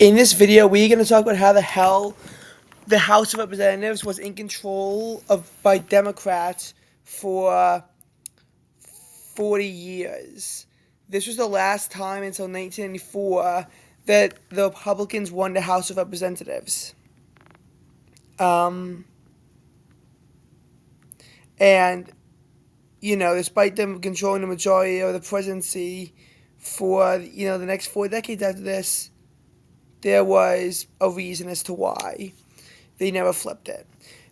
In this video, we're going to talk about how the hell the House of Representatives was in control of by Democrats for 40 years. This was the last time until 1994 that the Republicans won the House of Representatives. Um, and, despite them controlling the majority of the presidency for, the next 4 decades after this, there was a reason as to why they never flipped it.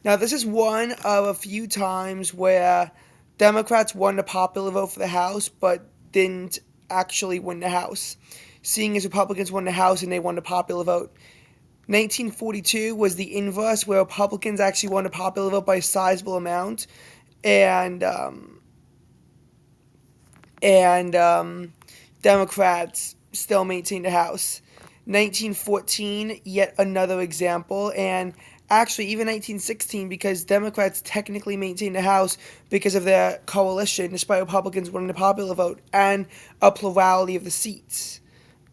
Now, this is one of a few times where Democrats won the popular vote for the House, but didn't actually win the House, seeing as Republicans won the House and they won the popular vote. 1942 was the inverse, where Republicans actually won the popular vote by a sizable amount, and Democrats still maintained the House. 1914, yet another example, and actually even 1916, because Democrats technically maintained the House because of their coalition, despite Republicans winning the popular vote, and a plurality of the seats.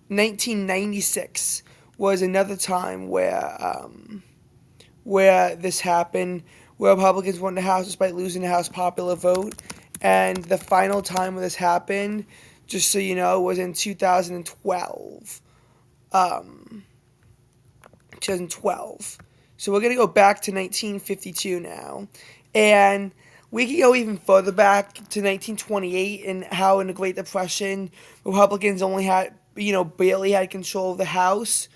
1996 was another time where this happened, where Republicans won the House despite losing the House popular vote, and the final time where this happened, just so you know, was in 2012. 2012. So we're going to go back to 1952 now. And we can go even further back to 1928 and how in the Great Depression, Republicans only had, barely had control of the House.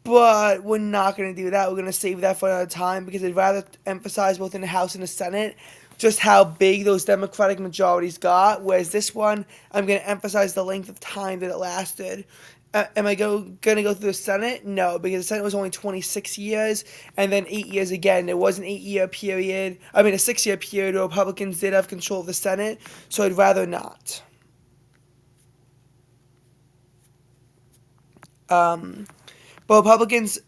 But we're not going to do that. We're going to save that for another time because I'd rather emphasize both in the House and the Senate just how big those Democratic majorities got. Whereas this one, I'm going to emphasize the length of time that it lasted. Am I going to go through the Senate? No, because the Senate was only 26 years, and then 8 years again. There was an 8-year period. A 6-year period where Republicans did have control of the Senate, so I'd rather not. But Republicans,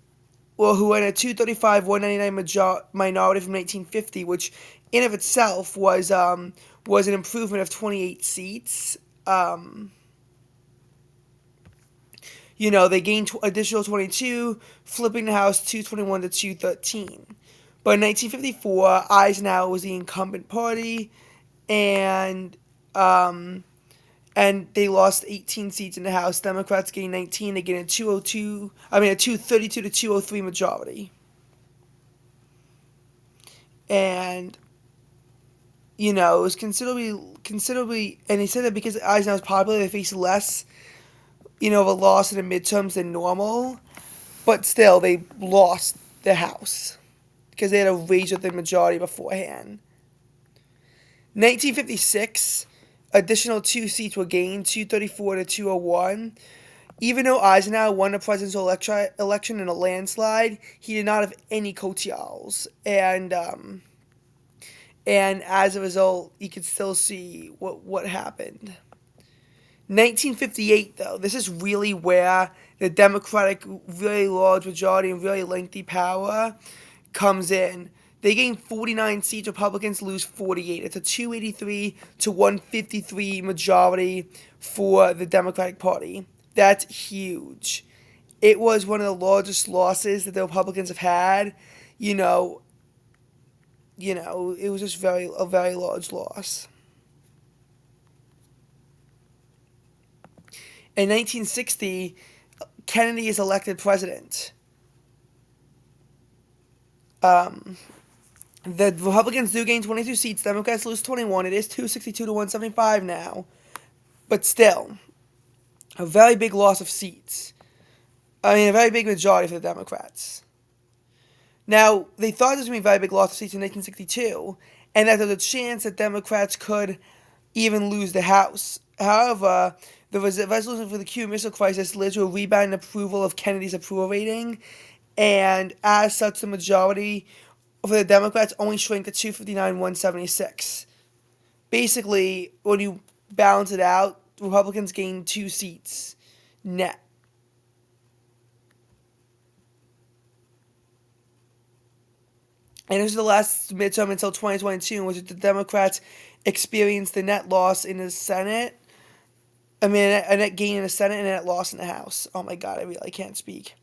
who were in a 235-199 minority from 1950, which in of itself was an improvement of 28 seats. They gained additional 22, flipping the House 221 to 213. But in 1954, Eisenhower was the incumbent party, and they lost 18 seats in the House. Democrats gained 19. They gained a 232 to 203 majority. And it was considerably, and they said that because Eisenhower was popular, they faced less, of a loss in the midterms than normal, but still they lost the House because they had a razor thin majority beforehand. 1956, additional 2 seats were gained, 234 to 201. Even though Eisenhower won the presidential election in a landslide, he did not have any co-tials, and as a result, you could still see what happened. 1958, though, this is really where the Democratic really large majority and really lengthy power comes in. They gain 49 seats, Republicans lose 48. It's a 283 to 153 majority for the Democratic Party. That's huge. It was one of the largest losses that the Republicans have had. It was just a very large loss. In 1960, Kennedy is elected president. The Republicans do gain 22 seats. Democrats lose 21. It is 262 to 175 now. But still, a very big loss of seats. A very big majority for the Democrats. Now, they thought there was going to be a very big loss of seats in 1962, and that there was a chance that Democrats could even lose the House. However, the resolution for the Cuban Missile Crisis led to a rebound in approval of Kennedy's approval rating, and as such, the majority for the Democrats only shrank to 259-176. Basically, when you balance it out, Republicans gained 2 seats net. And this is the last midterm until 2022, in which the Democrats experienced the net loss in the Senate I mean, a net gain in the Senate and a net loss in the House. Oh my God, I really can't speak.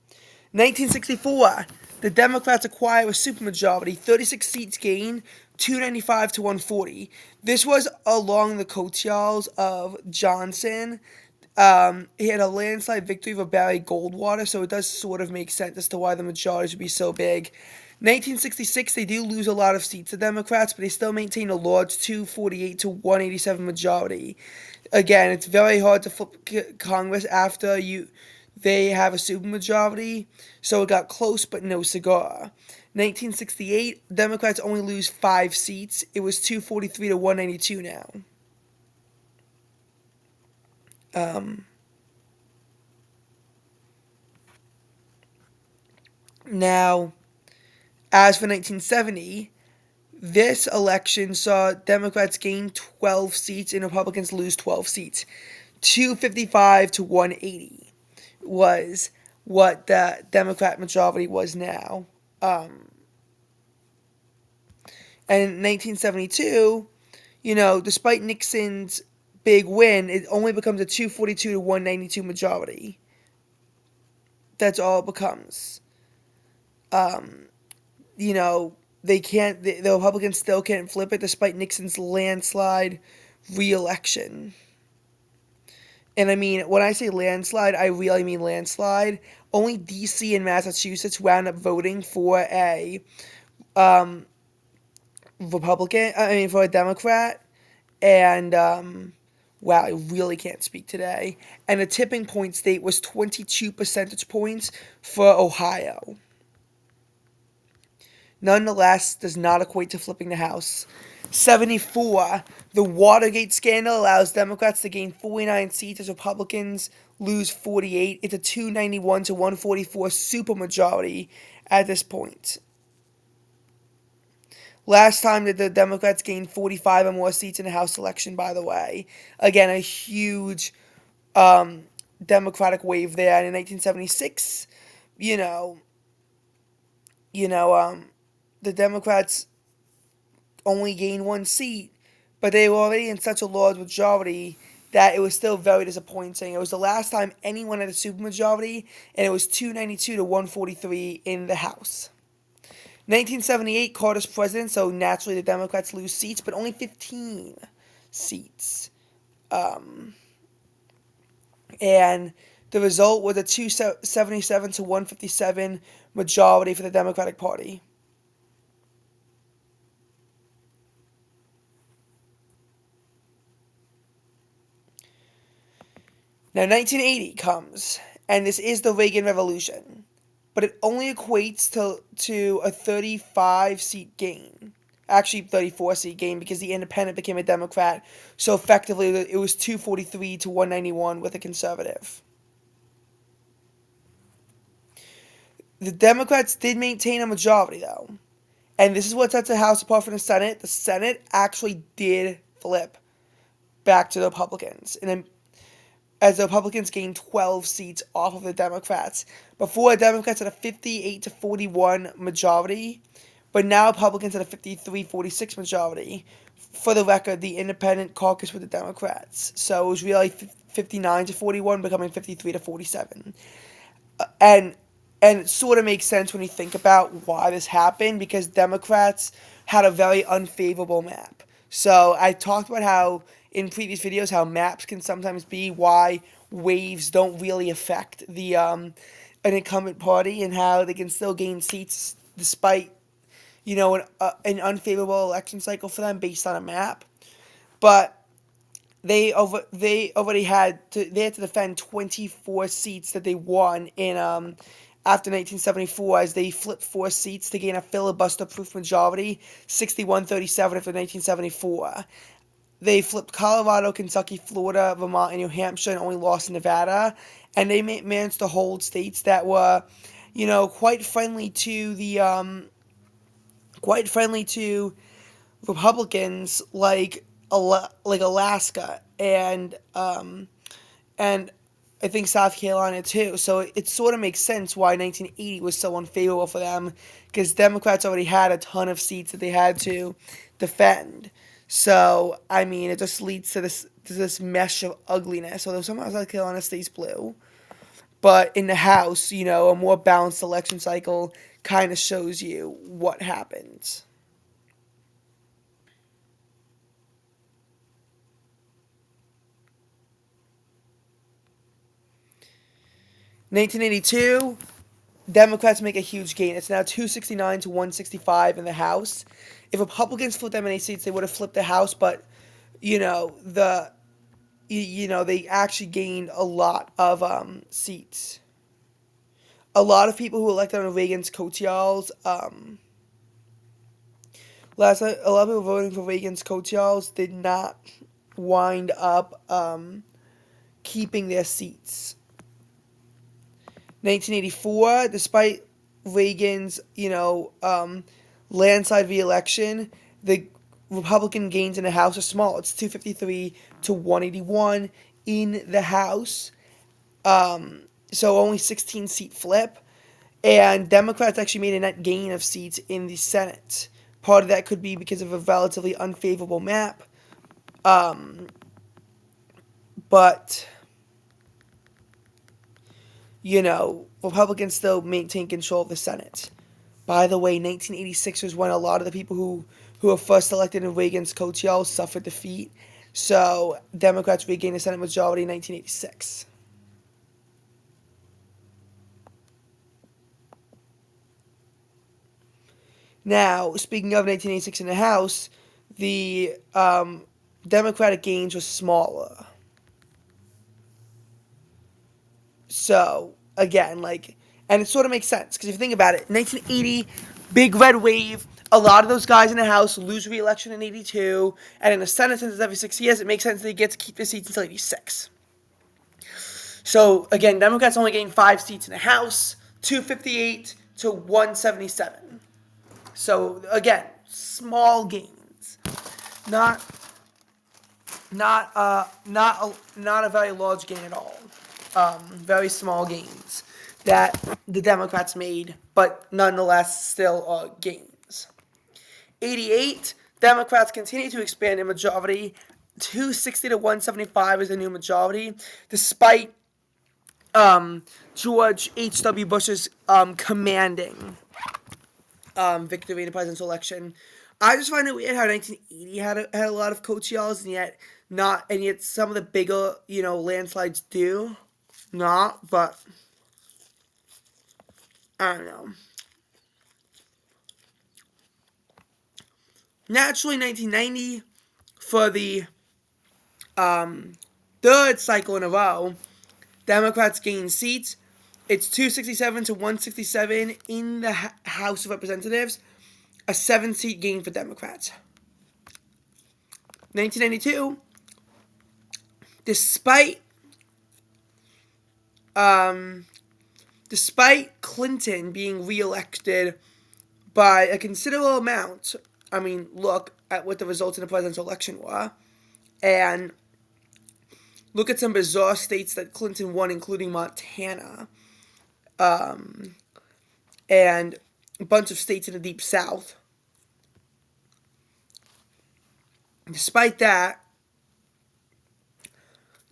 1964, the Democrats acquire a supermajority, 36 seats gained, 295 to 140. This was along the coattails of Johnson. He had a landslide victory over Barry Goldwater, so it does sort of make sense as to why the majority would be so big. 1966, they do lose a lot of seats, the Democrats, but they still maintain a large 248 to 187 majority. Again, it's very hard to flip Congress after they have a supermajority, so it got close but no cigar. 1968, Democrats only lose 5 seats. It was 243 to 192 now. Now, as for 1970, this election saw Democrats gain 12 seats and Republicans lose 12 seats. 255 to 180 was what the Democrat majority was now. And in 1972, despite Nixon's big win, it only becomes a 242 to 192 majority. That's all it becomes. You know, they can't. The Republicans still can't flip it despite Nixon's landslide re-election. And I mean, when I say landslide, I really mean landslide. Only D.C. and Massachusetts wound up voting for a Republican. I mean, for a Democrat. And wow, I really can't speak today. And the tipping point state was 22 percentage points for Ohio. Nonetheless, does not equate to flipping the House. 74. The Watergate scandal allows Democrats to gain 49 seats as Republicans lose 48. It's a 291 to 144 supermajority at this point. Last time that the Democrats gained 45 or more seats in the House election, by the way. Again, a huge Democratic wave there. And in 1976, the Democrats only gained 1 seat, but they were already in such a large majority that it was still very disappointing. It was the last time anyone had a supermajority, and it was 292 to 143 in the House. 1978, Carter's president, so naturally the Democrats lose seats, but only 15 seats. And the result was a 277 to 157 majority for the Democratic Party. Now, 1980 comes, and this is the Reagan Revolution, but it only equates to a 35-seat gain. Actually, 34-seat gain because the independent became a Democrat, so effectively it was 243 to 191 with a conservative. The Democrats did maintain a majority, though, and this is what sets the House apart from the Senate. The Senate actually did flip back to the Republicans, and as the Republicans gained 12 seats off of the Democrats. Before, the Democrats had a 58 to 41 majority, but now Republicans had a 53-46 majority. For the record, the independent caucus with the Democrats. So it was really 59 to 41, becoming 53 to 47. And it sort of makes sense when you think about why this happened, because Democrats had a very unfavorable map. So I talked about how in previous videos how maps can sometimes be why waves don't really affect the an incumbent party, and how they can still gain seats despite an unfavorable election cycle for them based on a map. But they already had to defend 24 seats that they won in after 1974, as they flipped 4 seats to gain a filibuster-proof majority, 61-37 after 1974. They flipped Colorado, Kentucky, Florida, Vermont, and New Hampshire, and only lost in Nevada. And they managed to hold states that were, quite friendly to Republicans, like Alaska and I think South Carolina too. So it sort of makes sense why 1980 was so unfavorable for them, because Democrats already had a ton of seats that they had to defend. So, I mean, it just leads to this this mesh of ugliness. Although somehow South Carolina stays blue, but in the House, a more balanced election cycle kind of shows you what happens. 1982, Democrats make a huge gain. It's now 269 to 165 in the House. If Republicans flipped that many seats, they would have flipped the House, but they actually gained a lot of seats. A lot of people who elected on Reagan's coattails, last night, a lot of people voting for Reagan's coattails did not wind up keeping their seats. 1984, despite Reagan's, landslide re-election, the Republican gains in the House are small. It's 253 to 181 in the House. So only 16-seat flip. And Democrats actually made a net gain of seats in the Senate. Part of that could be because of a relatively unfavorable map. But Republicans still maintain control of the Senate. By the way, 1986 was when a lot of the people who were first elected in Reagan's coattails suffered defeat. So Democrats regained the Senate majority in 1986. Now, speaking of 1986 in the House, the Democratic gains were smaller. So, again, and it sort of makes sense, because if you think about it, 1980, big red wave, a lot of those guys in the House lose re-election in 82, and in the Senate, since it's every 6 years, it makes sense they get to keep their seats until 86. So, again, Democrats only gained 5 seats in the House, 258 to 177. So, again, small gains. Not a very large gain at all. Very small gains that the Democrats made, but nonetheless still are gains. 88, Democrats continue to expand their majority. 260 to 175 is the new majority, despite George H.W. Bush's commanding victory in the presidential election. I just find it weird how 1980 had a lot of coattails, and yet some of the bigger landslides do not. But I don't know. Naturally, 1990 for the third cycle in a row, Democrats gained seats. It's 267 to 167 in the House of Representatives, a 7-seat gain for Democrats. 1992, despite Clinton being reelected by a considerable amount, I mean, look at what the results in the presidential election were, and look at some bizarre states that Clinton won, including Montana, and a bunch of states in the Deep South. Despite that,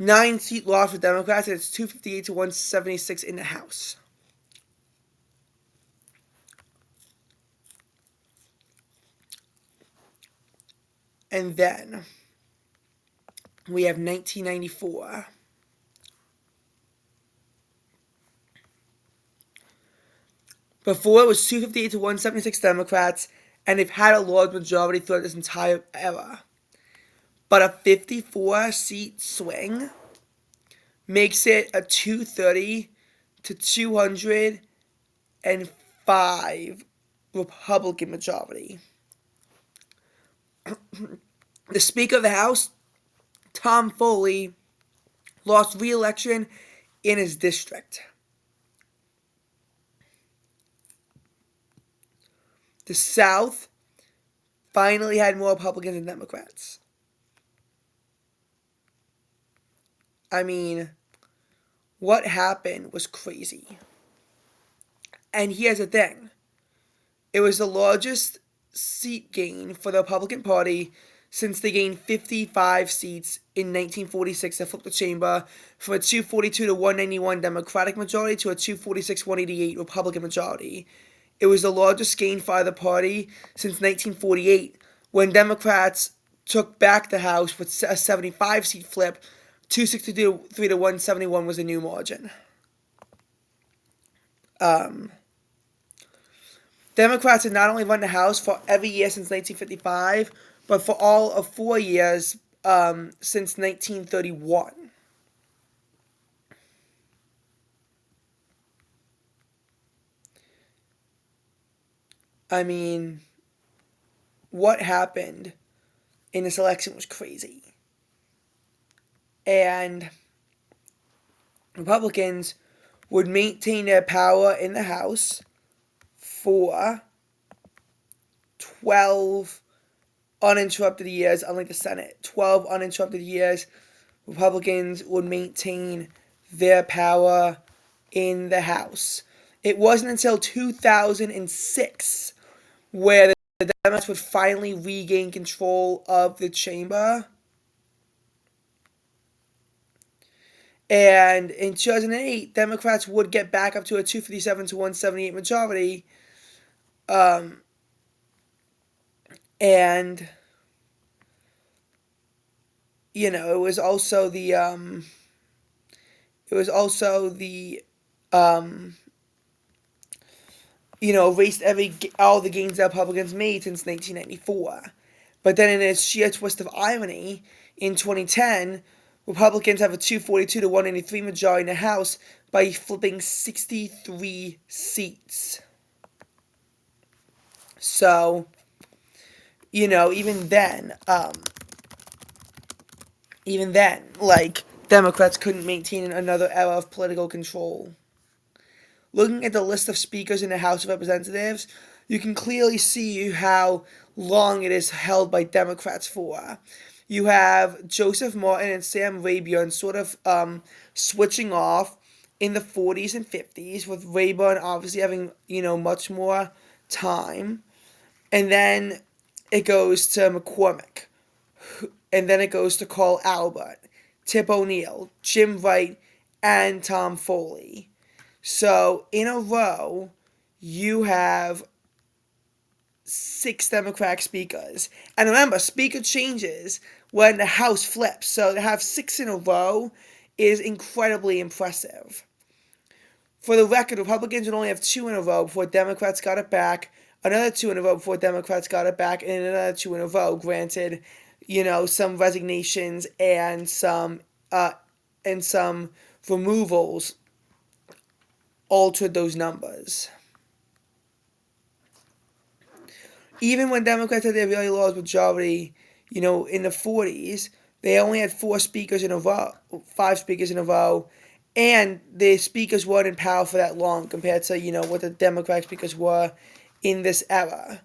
9-seat loss for Democrats, and it's 258 to 176 in the House. And then we have 1994. Before, it was 258 to 176 Democrats, and they've had a large majority throughout this entire era. But a 54-seat swing makes it a 230 to 205 Republican majority. The Speaker of the House, Tom Foley, lost re-election in his district. The South finally had more Republicans than Democrats. I mean, what happened was crazy. And here's the thing. It was the largest seat gain for the Republican Party since they gained 55 seats in 1946 that flipped the chamber from a 242 to 191 Democratic majority to a 246 188 Republican majority. It was the largest gain for either party since 1948, when Democrats took back the House with a 75-seat flip. 263 to 171 was a new margin. Democrats had not only run the House for every year since 1955, but for all of 4 years since 1931. I mean, what happened in this election was crazy. And Republicans would maintain their power in the House for 12 uninterrupted years, unlike the Senate. 12 uninterrupted years, Republicans would maintain their power in the House. It wasn't until 2006 where the Democrats would finally regain control of the chamber. And in 2008, Democrats would get back up to a 257 to 178 majority. And you know, it was also the erased all the gains that Republicans made since 1994. But then in a sheer twist of irony, in 2010, Republicans have a 242 to 183 majority in the House by flipping 63 seats. So, even then, like, Democrats couldn't maintain another era of political control. Looking at the list of speakers in the House of Representatives, you can clearly see how long it is held by Democrats for. You have Joseph Martin and Sam Rayburn sort of switching off in the 40s and 50s, with Rayburn obviously having, much more time. And then it goes to McCormick. And then it goes to Carl Albert, Tip O'Neill, Jim Wright, and Tom Foley. So, in a row, you have 6 Democratic speakers. And remember, speaker changes when the House flips. So to have 6 in a row is incredibly impressive. For the record, Republicans would only have 2 in a row before Democrats got it back, another 2 in a row before Democrats got it back, and another 2 in a row. Granted, some resignations and some removals altered those numbers. Even when Democrats had their really large majority, in the 40s, they only had 5 speakers in a row, and the speakers weren't in power for that long compared to, what the Democratic speakers were in this era.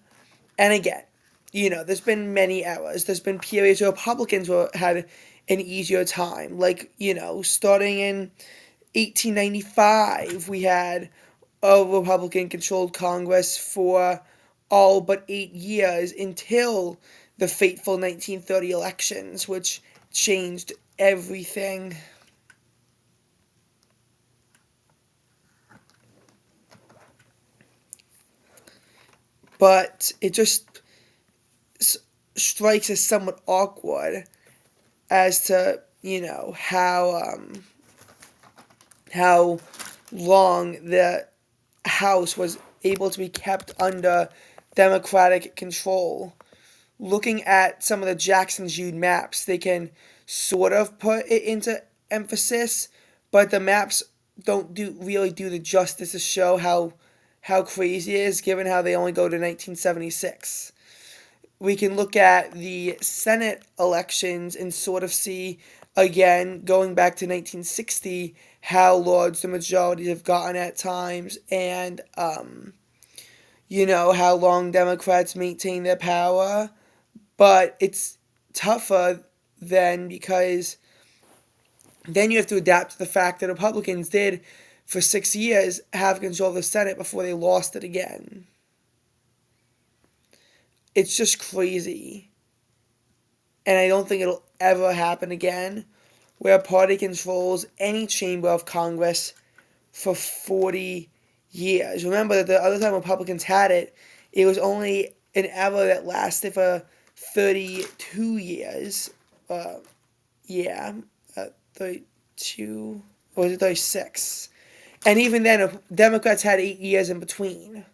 And again, there's been many eras. There's been periods where Republicans had an easier time. Like, starting in 1895, we had a Republican-controlled Congress for all but 8 years until the fateful 1930 elections, which changed everything. But it just strikes as somewhat awkward as to, how long the House was able to be kept under Democratic control. Looking at some of the Jackson-Jude maps, they can sort of put it into emphasis, but the maps don't really do the justice to show how crazy it is, given how they only go to 1976. We can look at the Senate elections and sort of see, again, going back to 1960, how large the majorities have gotten at times, and, how long Democrats maintain their power. But it's tougher then, because then you have to adapt to the fact that Republicans did, for 6 years, have control of the Senate before they lost it again. It's just crazy. and I don't think it'll ever happen again, where a party controls any chamber of Congress for 40 years. Remember that the other time Republicans had it, it was only an era that lasted for 32 years. Uh, yeah, 32, or was it 36? And even then, Democrats had 8 years in between.